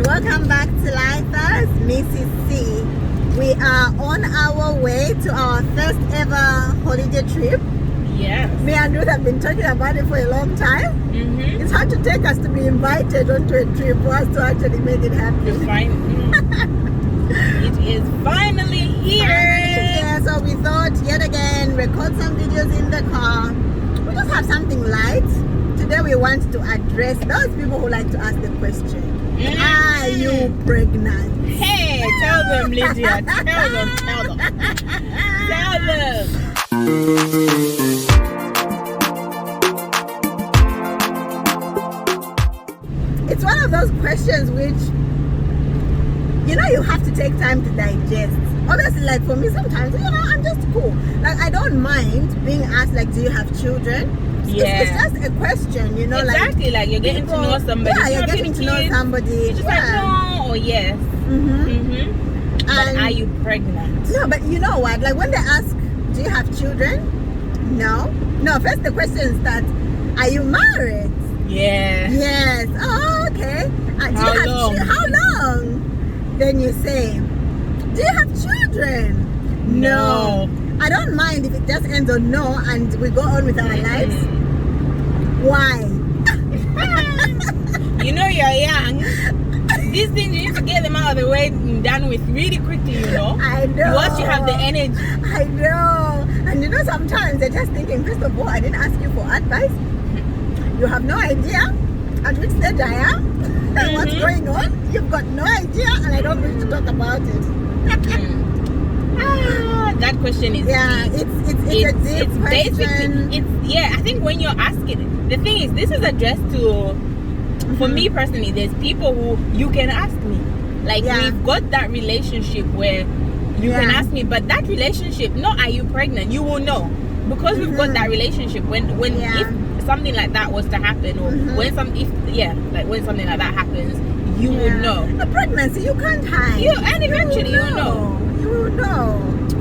and welcome back to Lifers, Mrs. C. We are on our way to our first ever holiday trip. Yes. Me and Ruth have been talking about it for a long time. Mm-hmm. It's hard to take us to be invited onto a trip for us to actually make it happen. It is finally here. Yeah, so we thought yet again record some videos in the car. We just have something light. Today we want to address those people who like to ask the question, are you pregnant? Hey, tell them, Lydia. Tell them. Tell them. It's one of those questions which, you have to take time to digest. Honestly, like for me, sometimes, I'm just cool. Like, I don't mind being asked, like, do you have children? Yeah. It's just a question, Exactly, like you're getting to know somebody. Yeah, you're getting to know somebody. You're just like, no or yes. But are you pregnant? No, but you know what? Like when they ask, do you have children? No. First the question starts, are you married? Yeah. Yes. Oh, okay. How long? How long? Then you say, do you have children? No. I don't mind if it just ends on no and we go on with our lives. Why? You're young. These things, you need to get them out of the way and done with really quickly, I know. Once you have the energy. I know. And sometimes they're just thinking, first of all, I didn't ask you for advice. You have no idea at which stage I am and what's going on. You've got no idea and I don't wish to talk about it. That question is deep. It's a deep question. I think when you're asking, the thing is, this is addressed to, for me personally, there's people who you can ask me. Like, we've got that relationship where you can ask me, but that relationship, are you pregnant? You will know. Because we've got that relationship, when if something like that was to happen, or when something like that happens, you will know. The pregnancy, you can't hide. And eventually you'll know. You will know.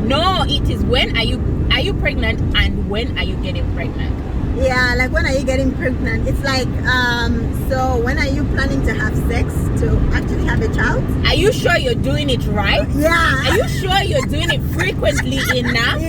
No, it is when are you pregnant and when are you getting pregnant? Yeah, like when are you getting pregnant? It's like, so when are you planning to have sex to actually have a child? Are you sure you're doing it right? Yeah. Are you sure you're doing it frequently enough?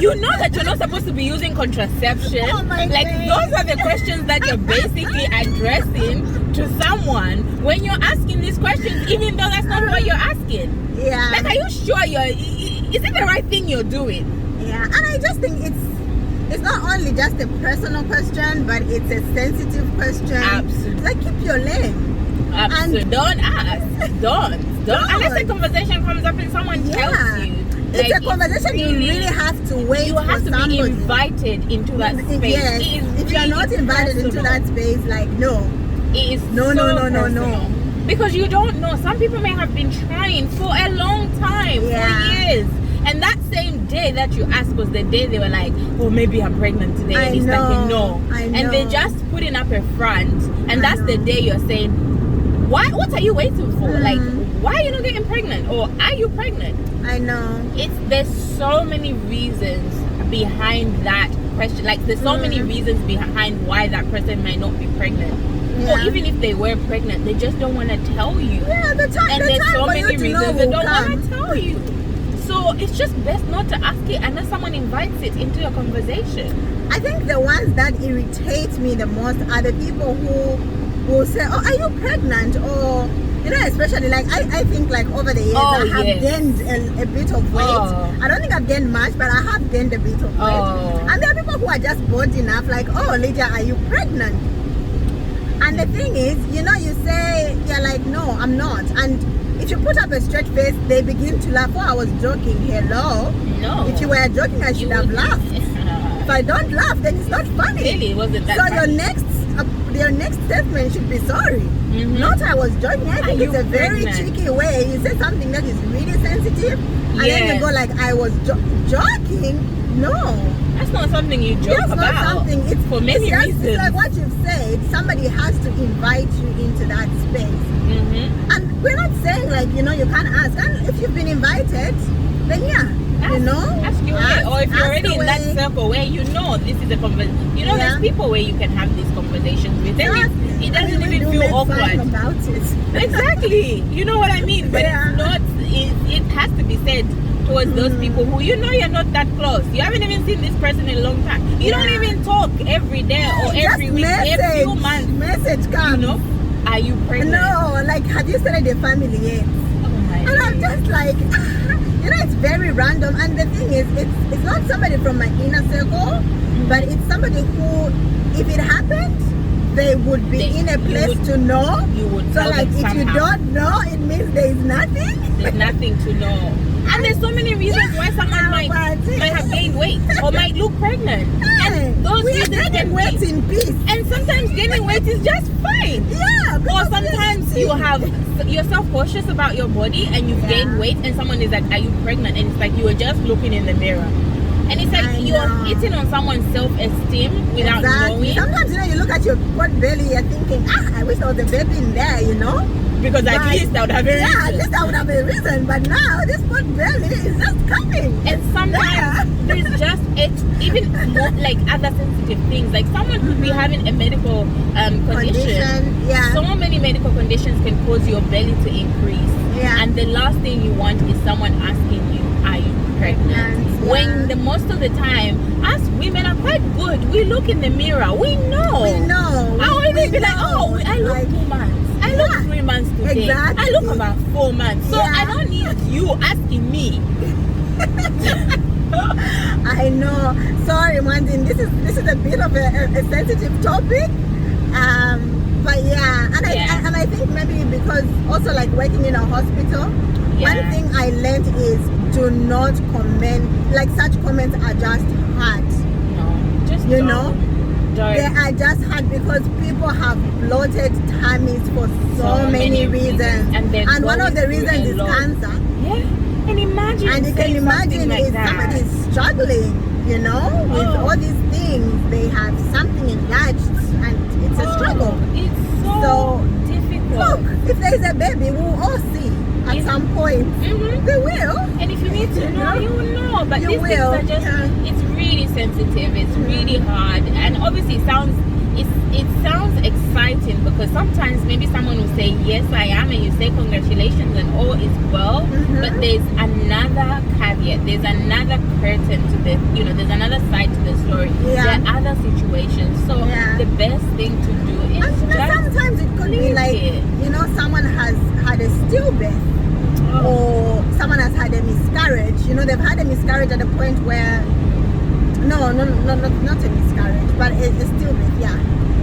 You know that you're not supposed to be using contraception. Oh my God. Those are the questions that you're basically addressing to someone when you're asking these questions, even though that's not what you're asking. Yeah. Like, are you sure is it the right thing you're doing? Yeah, and I just think it's not only just a personal question, but it's a sensitive question. Absolutely. Like, keep your lane. Absolutely. And don't ask. Don't. Unless a conversation comes up and someone tells you. It's a conversation you really have to wait you have to be invited into that space. Yes. If you're not invited into that space, like, no. It is no. Because you don't know. Some people may have been trying for a long time, for years. And that same day that you asked was the day they were like, oh, maybe I'm pregnant today. And it's like a no. And they're just putting up a front. And that's the day you're saying, what are you waiting for? Like, why are you not getting pregnant? Or are you pregnant? I know. There's so many reasons behind that question. Like, there's so many reasons behind why that person might not be pregnant. Yeah. Or even if they were pregnant, they just don't want to tell you. Yeah, there's so many reasons they don't want to tell you. So it's just best not to ask it unless someone invites it into your conversation. I think the ones that irritate me the most are the people who will say, oh, are you pregnant? Or, especially like, I think like over the years, I have gained a bit of weight. I don't think I've gained much, but I have gained a bit of weight. And there are people who are just bold enough, like, oh, Lydia, are you pregnant? And the thing is, you say, you're like, no, I'm not. And if you put up a straight face, they begin to laugh. Oh, I was joking. Hello? No. If you were joking, I should have laughed. If I don't laugh, then it's not funny. Really, wasn't that So funny? your next statement should be sorry. Not I was joking. I think it's a very cheeky way. You say something that is really sensitive, and then you go like, I was joking. No. That's not something you joke about. That's not something. It's for many reasons. It's like what you've said. Somebody has to invite you into that space. And we're not saying like, you can't ask. And if you've been invited, then ask your way. Or if you're already in that circle where this is a conversation. There's people where you can have these conversations with. And it doesn't we even do feel make fun awkward. about it. Exactly. You know what I mean? But Yeah. it's not, it has to be said towards those people who you know you're not that close. You haven't even seen this person in a long time. You don't even talk every day or every week, every few months. Message comes. You know? Are you pregnant? No, like, have you started a family yet? Oh my And I'm just like, you know, it's very random. And the thing is, it's not somebody from my inner circle, but it's somebody who, if it happened, they would be in a place to know. You would so tell like, them if you somehow. don't know, it means there is nothing. There's nothing to know. And there's so many reasons why someone might have gained weight or might look pregnant. And those we are reasons getting can weight be, in peace. and sometimes gaining weight is just fine. Yeah. Or sometimes you're self-conscious about your body and you've gained weight and someone is like, are you pregnant? And it's like you were just looking in the mirror. And it's like you're hitting on someone's self-esteem without knowing. Sometimes, you know, you look at your pot belly, you're thinking, I wish there was a baby in there, you know? Because at least I would have a reason. Yeah, at least I would have a reason. But now, this pot belly is just coming. And sometimes there's just even more like other sensitive things. Like someone could be having a medical condition. Yeah. So many medical conditions can cause your belly to increase. Yeah. And the last thing you want is someone asking you, are you pregnant? When the most of the time, us women are quite good. We look in the mirror. We know. We know. I always be like, oh, I look like 2 months. I look 3 months today. Exactly. I look about 4 months. So I don't need you asking me. I know. Sorry, Mandin. This is a bit of a sensitive topic. But yeah, and I think maybe because also like working in a hospital, one thing I learned is do not comment. Like such comments are just hard. No, just you don't. know. They are just hard because people have bloated tummies for so many reasons. And one of the reasons is cancer. Yeah. And imagine. And you can imagine if somebody is struggling, you know, with all these things, they have something enlarged and it's a struggle. It's so difficult. Look, if there's a baby, we'll all see at some point. They will. And if you need to know, you will know. But you these things are just, it's really sensitive. It's really hard. And obviously it sounds exciting because sometimes maybe someone will say, yes, I am. And you say congratulations and all is well. But there's another caveat. There's another curtain to this. You know, there's another side to the story. There are other situations. So the best thing to do is sometimes it could be like, you know, someone has had a stillbirth. Or someone has had a miscarriage. You know, they've had a miscarriage at a point where not a miscarriage, but a stillbirth,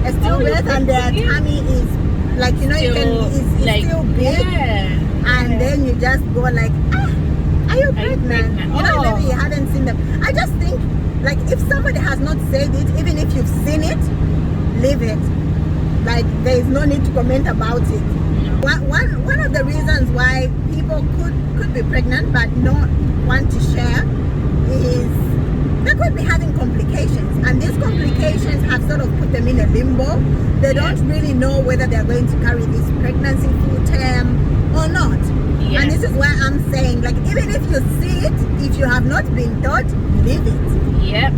a stillbirth, and their tummy is like, you know, is like, still big, and then you just go like, are you pregnant? You know, maybe you haven't seen them. I just think, like, if somebody has not said it, even if you've seen it, leave it. Like, there is no need to comment about it. One of the reasons why people could be pregnant but not want to share is they could be having complications, and these complications have sort of put them in a limbo. They don't really know whether they're going to carry this pregnancy full term or not. And this is why I'm saying, like, even if you see it, if you have not been taught, leave it.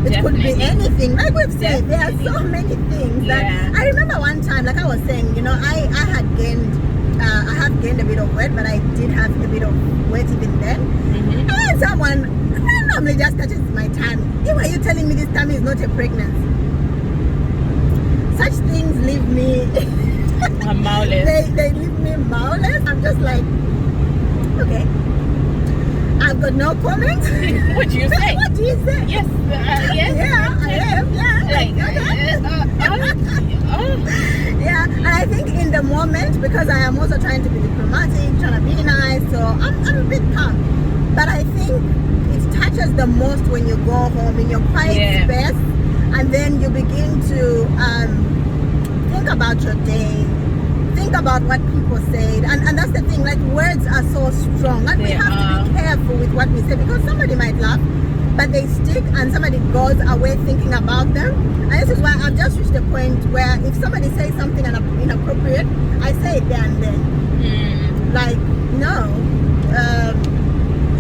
It could be anything. Like we've said, there are so many things that I remember one time, like I was saying, you know, I have gained a bit of weight, but I did have a bit of weight even then. And someone randomly just touches my tummy. Why are you telling me this tummy is not a pregnancy? Such things leave me mouthless. They leave me mouthless. I'm just like, okay, I've got no comments. What do you say? What do you say? Yes, yes. Yeah, I am. Yeah, and I think in the moment, because I am also trying to be diplomatic, trying to be nice, so I'm a bit calm. But I think it touches the most when you go home in your quiet space, and then you begin to think about your day, think about what people said, and that's the thing, like, words are so strong, and we have to be careful with what we say, because somebody might laugh, but they stick, and somebody goes away thinking about them. And this is why I've just reached a point where if somebody says something inappropriate, I say it there and then. Like, no,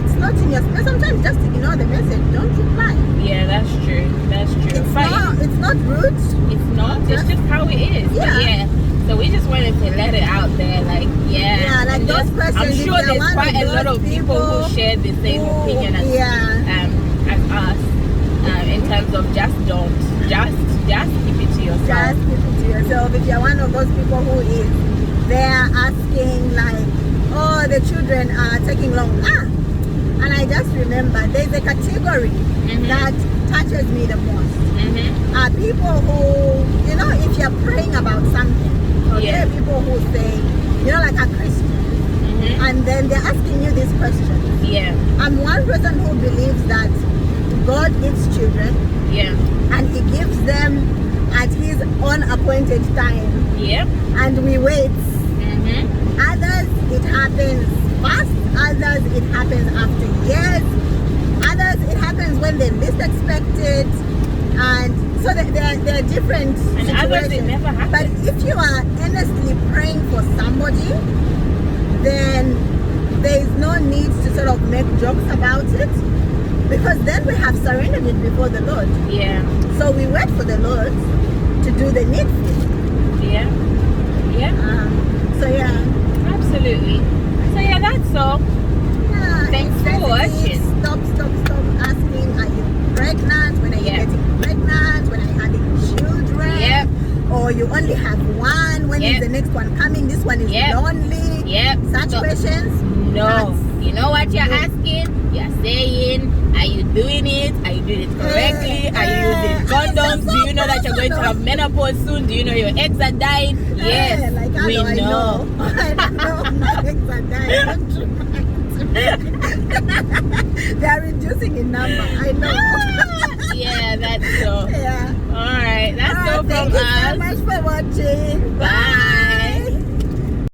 it's not in your space, sometimes just ignore the message. Don't reply. Yeah, that's true. That's true. It's not rude. It's not. It's just how it is. Yeah. But yeah. So we just wanted to let it out there, like, Yeah, like those questions. I'm sure there's quite a lot of people who share the same opinion as us, in terms of just keep it to yourself. Just keep it to yourself. If you're one of those people who is there asking like, oh, the children are taking long. And I just remember there's a category that touches me the most. People who, you know, if you're praying about something, there are people who say, you know, like a Christian, and then they're asking you this question. Yeah. I'm one person who believes that God gives children. Yeah. And He gives them at His own appointed time. Yeah. And we wait. Others, it happens fast. Others, it happens after years. Others, it happens when they least expect it. And so there are different and situations. Others, it never happens. But if you are earnestly praying for somebody, then there is no need to sort of make jokes about it, because then we have surrendered it before the Lord. Yeah. So we wait for the Lord to do the needful. Yeah. Yeah. So yeah. Absolutely. So yeah, that's all. Yeah. Thanks for watching. Stop asking, are you pregnant? When are you getting pregnant? When are you having children? Yep. Or you only have one? When is the next one coming? This one is lonely. Yep. Such questions? No. You know what you're asking? You're saying, are you doing it? Are you doing it correctly? Are you using condoms? Do you know that you're going to have menopause soon? Do you know your eggs are dying? Yes, we know. I know my eggs are dying. They are reducing in number. I know. Yeah, that's so. Yeah. All right, that's all from us. Thank you so much for watching.